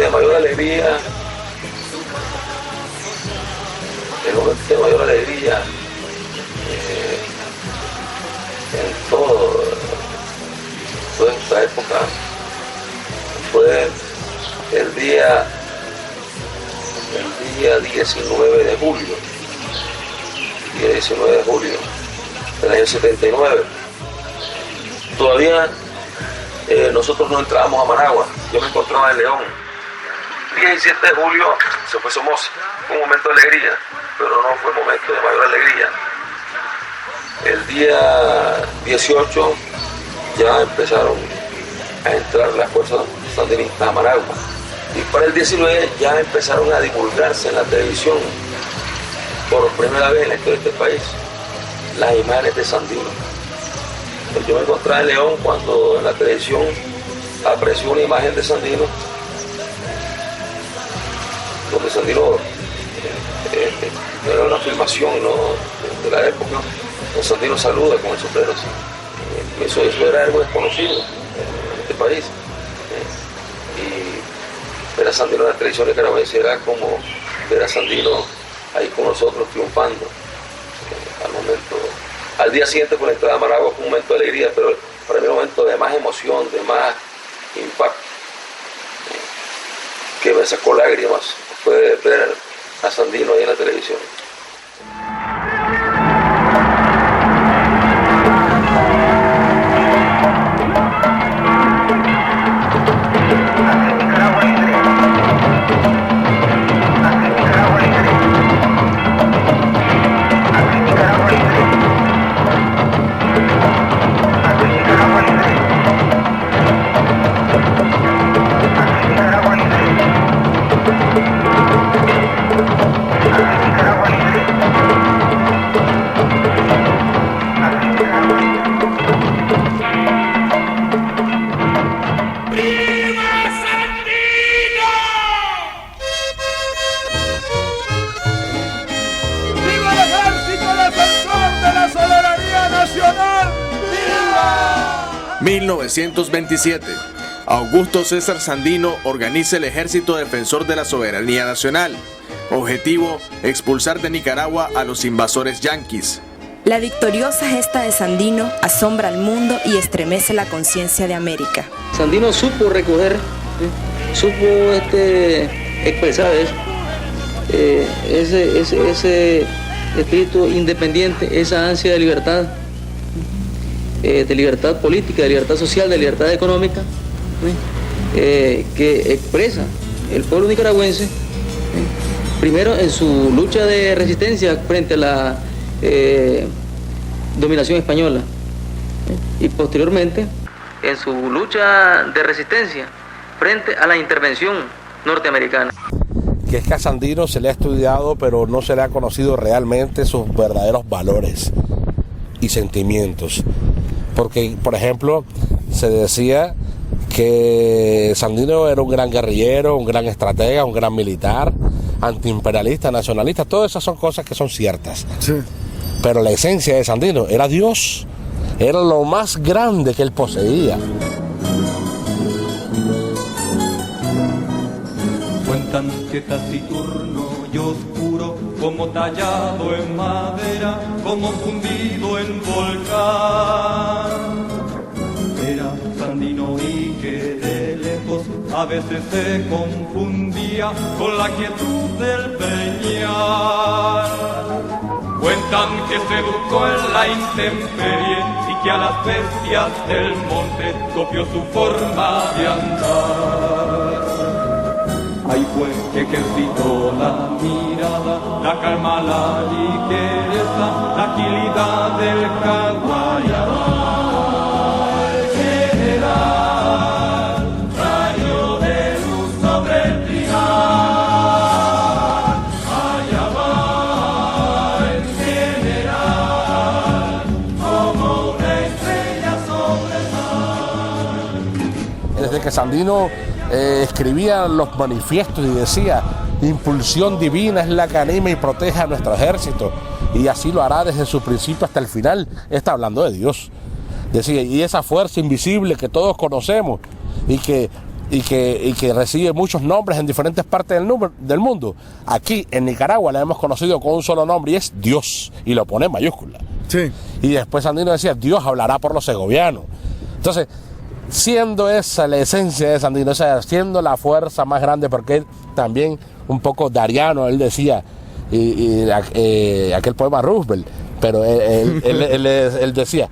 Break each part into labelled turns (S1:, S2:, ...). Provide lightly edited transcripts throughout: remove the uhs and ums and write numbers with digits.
S1: de mayor alegría, en toda esta época fue el día 19 de julio, del año 79. Todavía nosotros no entrábamos a Managua, yo me encontraba en León. El 17 de julio se fue Somoza, fue un momento de alegría, pero no fue un momento de mayor alegría. El día 18 ya empezaron a entrar las fuerzas sandinistas a Managua. Y para el 19 ya empezaron a divulgarse en la televisión, por primera vez en la historia de este país, las imágenes de Sandino. Pues yo me encontraba en León cuando en la televisión apareció una imagen de Sandino, donde Sandino, era una filmación, ¿no?, de la época, donde Sandino saluda con el sombrero así. Eso era algo desconocido en este país. Y ver a Sandino en la televisión nicaragüense era como ver a Sandino ahí con nosotros triunfando. Al día siguiente, con la entrada a Managua, fue un momento de alegría, pero para mí un momento de más emoción, de más impacto, que me sacó lágrimas fue ver a Sandino ahí en la televisión.
S2: Nacional. ¡Viva!
S3: 1927. Augusto César Sandino organiza el Ejército Defensor de la Soberanía Nacional. Objetivo: expulsar de Nicaragua a los invasores yanquis.
S4: La victoriosa gesta de Sandino asombra al mundo y estremece la conciencia de América.
S5: Sandino supo recoger, supo expresar ese espíritu independiente, esa ansia de libertad política, de libertad social, de libertad económica, que expresa el pueblo nicaragüense, primero en su lucha de resistencia frente a la dominación española, y posteriormente en su lucha de resistencia frente a la intervención norteamericana.
S6: Que es que a Sandino se le ha estudiado, pero no se le ha conocido realmente sus verdaderos valores y sentimientos. Porque, por ejemplo, se decía que Sandino era un gran guerrillero, un gran estratega, un gran militar, antiimperialista, nacionalista. Todas esas son cosas que son ciertas. Sí. Pero la esencia de Sandino era Dios, era lo más grande que él poseía.
S7: Cuentan que taciturno y oscuro, como tallado en madera, como fundido en volcán, era Sandino, y que de lejos a veces se confundía con la quietud del peñal. Cuentan que se educó en la intemperie y que a las bestias del monte copió su forma de andar. Ahí fue que ejercitó la mirada, la calma, la ligereza, la agilidad del caguayabá. El general, rayo de luz sobre el trigal. Allá va el general, como una estrella sobre el mar.
S6: Desde que Sandino escribía los manifiestos y decía: impulsión divina es la que anima y protege a nuestro ejército, y así lo hará desde su principio hasta el final. Está hablando de Dios. Decía, y esa fuerza invisible que todos conocemos y que y que recibe muchos nombres en diferentes partes del mundo. Aquí en Nicaragua la hemos conocido con un solo nombre y es Dios, y lo pone en mayúscula.
S2: Sí.
S6: Y después Sandino decía, Dios hablará por los segovianos. Entonces, siendo esa la esencia de Sandino, o sea, siendo la fuerza más grande, porque él también un poco dariano, él decía, aquel poema Roosevelt, pero él decía,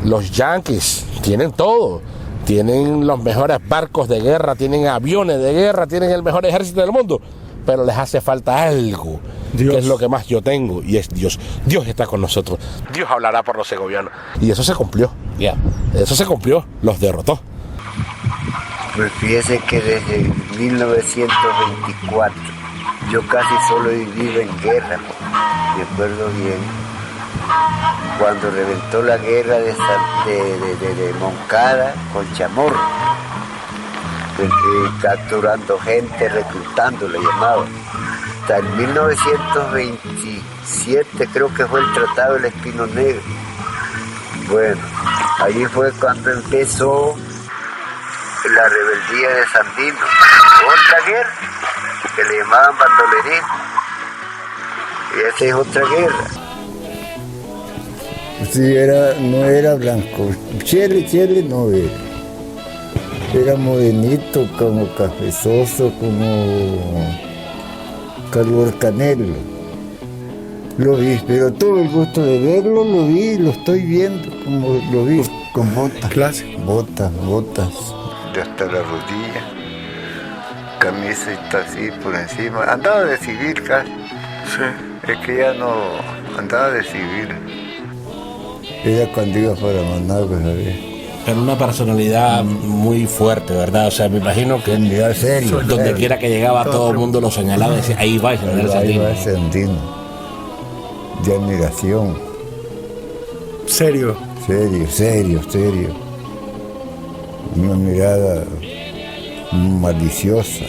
S6: los yanquis tienen todo, tienen los mejores barcos de guerra, tienen aviones de guerra, tienen el mejor ejército del mundo, pero les hace falta algo, Dios, que es lo que más yo tengo, y es Dios. Dios está con nosotros, Dios hablará por los segovianos, y eso se cumplió, eso se cumplió, los derrotó.
S8: Pues fíjese que desde 1924 yo casi solo he vivido en guerra, me acuerdo bien, cuando reventó la guerra de Moncada con Chamorro, capturando gente, reclutando, le llamaban. Hasta en 1927 creo que fue el Tratado del Espino Negro. Bueno, ahí fue cuando empezó la rebeldía de Sandino, otra guerra, que le llamaban bandolerismo, y esa es otra guerra.
S9: Sí, no era blanco, chele no era morenito, como cafezoso, como color canelo. Lo vi, pero tuve el gusto de verlo, lo vi, lo estoy viendo, como lo vi. Con botas.
S2: Clásico.
S9: Botas.
S8: De hasta la rodilla, camiseta así por encima, andaba de civil casi.
S2: Sí.
S8: Es que ya no andaba de civil.
S9: Era cuando iba para Managua, ¿sabes?
S6: Pero una personalidad muy fuerte, ¿verdad? O sea, me imagino que donde quiera que llegaba todo el mundo lo señalaba y decía, ahí va el general Sandino.
S9: Ahí va Sandino. De admiración.
S2: Serio.
S9: Serio. Una mirada maliciosa.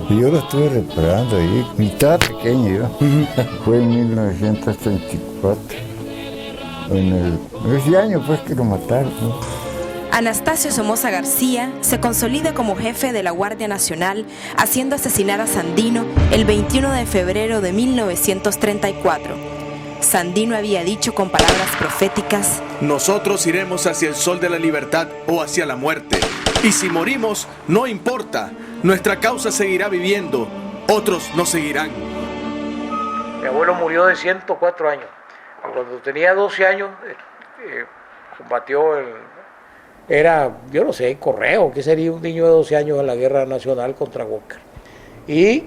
S9: Y yo lo estuve reparando ahí. Estaba pequeño yo. Fue en 1934. Ese año pues que lo mataron, ¿no?
S4: Anastasio Somoza García se consolida como jefe de la Guardia Nacional, haciendo asesinar a Sandino el 21 de febrero de 1934. Sandino había dicho con palabras proféticas:
S3: nosotros iremos hacia el sol de la libertad o hacia la muerte, y si morimos, no importa, nuestra causa seguirá viviendo, otros nos seguirán.
S10: Mi abuelo murió de 104 años. Cuando tenía 12 años, combatió yo no sé, Correo, que sería un niño de 12 años en la guerra nacional contra Walker. Y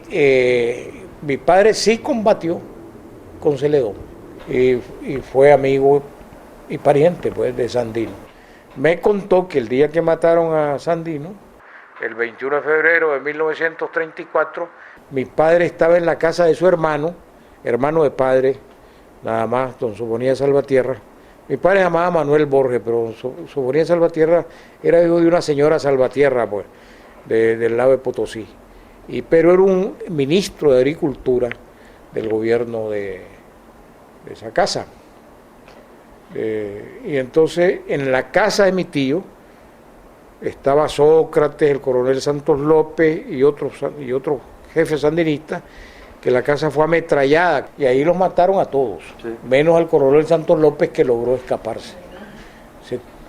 S10: mi padre sí combatió con Celedón y fue amigo y pariente pues de Sandino. Me contó que el día que mataron a Sandino, el 21 de febrero de 1934, mi padre estaba en la casa de su hermano de padre, nada más, don Sofonía Salvatierra. Mi padre se llamaba Manuel Borges, pero Sofonía Salvatierra era hijo de una señora Salvatierra, pues, del lado de Potosí. Pero era un ministro de Agricultura del gobierno de esa casa. Y entonces, en la casa de mi tío, estaba Sócrates, el coronel Santos López y otros jefes sandinistas, que la casa fue ametrallada y ahí los mataron a todos, sí, menos al coronel Santos López, que logró escaparse.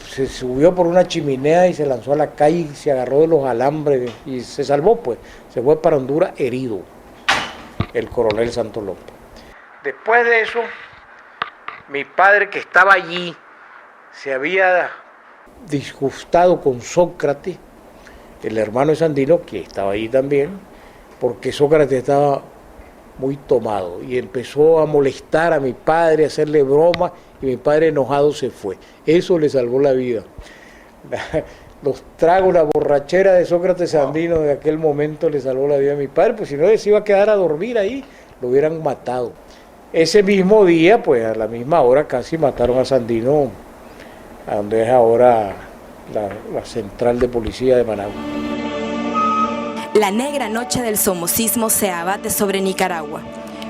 S10: Se subió por una chimenea y se lanzó a la calle y se agarró de los alambres y se salvó, pues. Se fue para Honduras herido, el coronel Santos López. Después de eso, mi padre, que estaba allí, se había disgustado con Sócrates, el hermano de Sandino, que estaba allí también, porque Sócrates estaba muy tomado y empezó a molestar a mi padre, a hacerle bromas, y mi padre enojado se fue. Eso le salvó la vida. Los tragos, la borrachera de Sócrates Sandino de aquel momento le salvó la vida a mi padre, pues si no se iba a quedar a dormir ahí, lo hubieran matado. Ese mismo día, pues a la misma hora casi mataron a Sandino, a donde es ahora la central de policía de Managua.
S4: La negra noche del somocismo se abate sobre Nicaragua,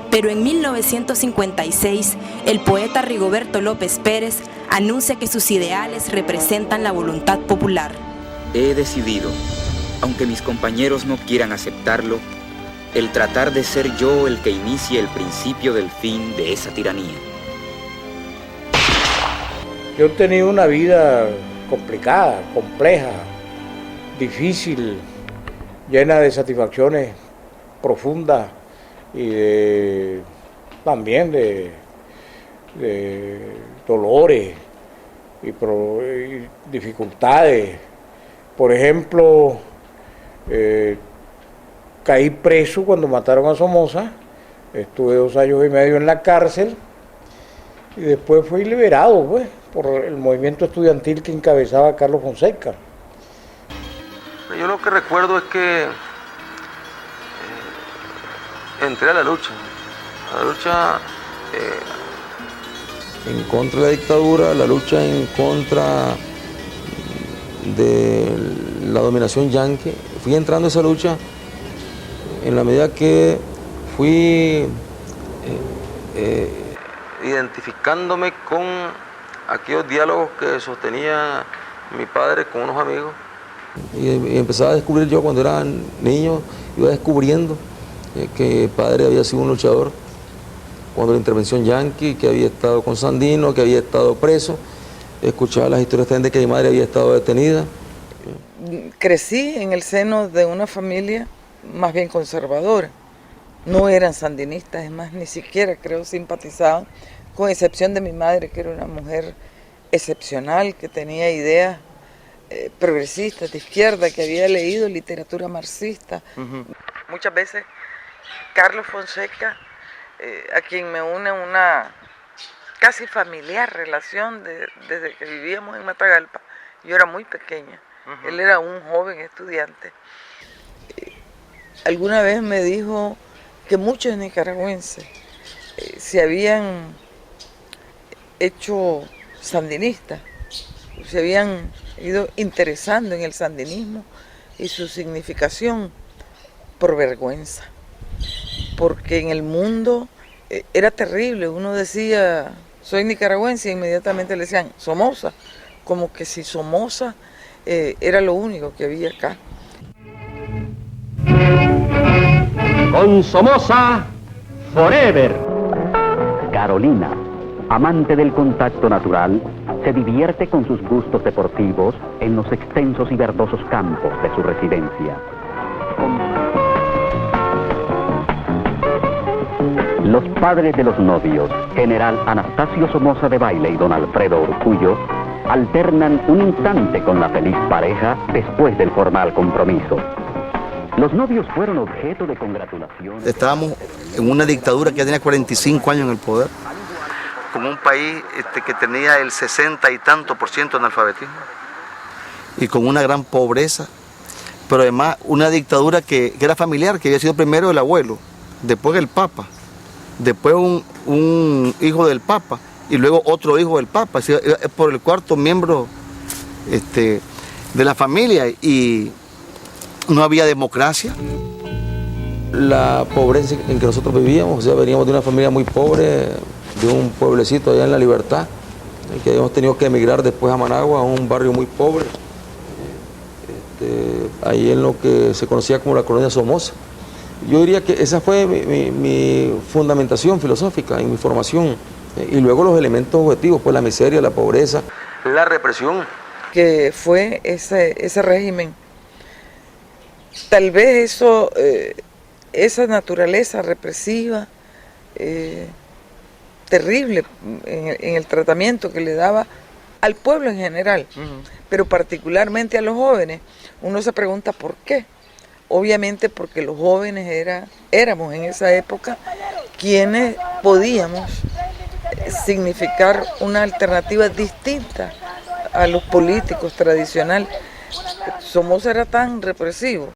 S4: pero en 1956 el poeta Rigoberto López Pérez anuncia que sus ideales representan la voluntad popular.
S11: He decidido, aunque mis compañeros no quieran aceptarlo, el tratar de ser yo el que inicie el principio del fin de esa tiranía.
S10: Yo he tenido una vida complicada, compleja, difícil, llena de satisfacciones profundas y también de dolores y dificultades. Por ejemplo, caí preso cuando mataron a Somoza, estuve 2 años y medio en la cárcel y después fui liberado, pues, por el movimiento estudiantil que encabezaba Carlos Fonseca.
S1: Yo lo que recuerdo es que entré a la lucha en contra de la dictadura, la lucha en contra de la dominación yanqui. Fui entrando a esa lucha en la medida que fui identificándome con aquellos diálogos que sostenía mi padre con unos amigos. Y empezaba a descubrir yo cuando era niño, iba descubriendo que mi padre había sido un luchador cuando la intervención yanqui, que había estado con Sandino, que había estado preso. Escuchaba las historias también de que mi madre había estado detenida.
S12: Crecí en el seno de una familia más bien conservadora. No eran sandinistas, es más, ni siquiera creo simpatizaban, con excepción de mi madre, que era una mujer excepcional, que tenía ideas progresistas, de izquierda, que había leído literatura marxista. Muchas veces Carlos Fonseca, a quien me une una casi familiar relación desde que vivíamos en Matagalpa. Yo era muy pequeña, él era un joven estudiante. Alguna vez me dijo que muchos nicaragüenses se habían hecho sandinistas, se habían ido interesando en el sandinismo y su significación por vergüenza, porque en el mundo era terrible. Uno decía, soy nicaragüense, y inmediatamente le decían Somoza, como que si Somoza era lo único que había acá.
S13: Con Somoza, forever.
S14: Carolina, amante del contacto natural, se divierte con sus gustos deportivos en los extensos y verdosos campos de su residencia. Los padres de los novios, general Anastasio Somoza de Baile y don Alfredo Urcullo, alternan un instante con la feliz pareja después del formal compromiso. Los novios fueron objeto de congratulación.
S15: Estábamos en una dictadura que ya tenía 45 años en el poder, como un país que tenía el 60 y tanto % de analfabetismo y con una gran pobreza, pero además una dictadura que era familiar, que había sido primero el abuelo, después el Papa, después un hijo del Papa y luego otro hijo del Papa, es por el cuarto miembro de la familia, y no había democracia. La pobreza en que nosotros vivíamos, o sea, veníamos de una familia muy pobre, de un pueblecito allá en La Libertad, que habíamos tenido que emigrar después a Managua, a un barrio muy pobre, ahí en lo que se conocía como la colonia Somoza. Yo diría que esa fue mi fundamentación filosófica en mi formación, y luego los elementos objetivos, pues la miseria, la pobreza, la represión.
S12: Que fue ese régimen. Tal vez eso, esa naturaleza represiva, terrible en el tratamiento que le daba al pueblo en general, pero particularmente a los jóvenes, uno se pregunta por qué. Obviamente porque los jóvenes éramos en esa época quienes podíamos significar una alternativa distinta a los políticos tradicionales. Somoza era tan represivo